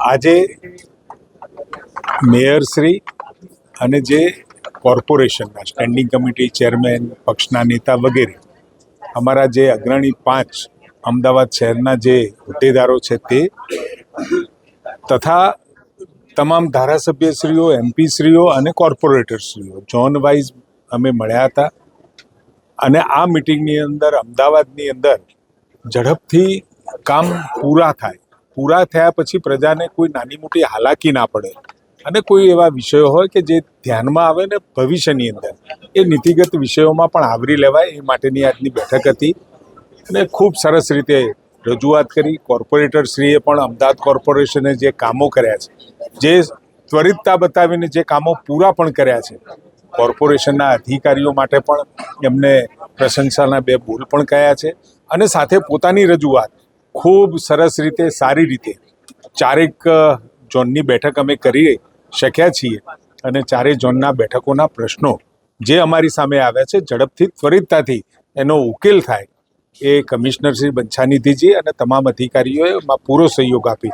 આજે મેયરશ્રી અને જે કોર્પોરેશનના સ્ટેન્ડિંગ કમિટી ચેરમેન, પક્ષના નેતા વગેરે અમારા જે અગ્રણી 5 અમદાવાદ શહેરના જે હોદ્દેદારો છે તે તથા તમામ ધારાસભ્યશ્રીઓ, એમપીશ્રીઓ અને કોર્પોરેટરશ્રીઓ ઝોન વાઇઝ અમે મળ્યા હતા અને આ મિટિંગની અંદર અમદાવાદની અંદર ઝડપથી કામ પૂરા થયા પછી પ્રજાને કોઈ નાની મોટી હાલાકી ના પડે અને કોઈ એવા વિષયો હોય કે જે ધ્યાનમાં આવે ને ભવિષ્યની અંદર એ નીતિગત વિષયોમાં પણ આવરી લેવાય એ માટેની આજની બેઠક હતી અને ખૂબ સરસ રીતે રજૂઆત કરી. કોર્પોરેટરશ્રીએ પણ અમદાવાદ કોર્પોરેશને જે કામો કર્યા છે, જે ત્વરિતતા બતાવીને જે કામો પૂરા પણ કર્યા છે, કોર્પોરેશનના અધિકારીઓ માટે પણ એમને પ્રશંસાના 2 બોલ પણ કહ્યા છે અને સાથે પોતાની રજૂઆત ખૂબ સરસ રીતે, સારી રીતે 4 ઝોનની બેઠક અમે કરી શક્યા છીએ અને 4 ઝોનના બેઠકોના પ્રશ્નો જે અમારી સામે આવ્યા છે ઝડપથી, ત્વરિતતાથી એનો ઉકેલ થાય એ કમિશનર શ્રી બંછાનિધિજી અને તમામ અધિકારીઓએ પૂરો સહયોગ આપી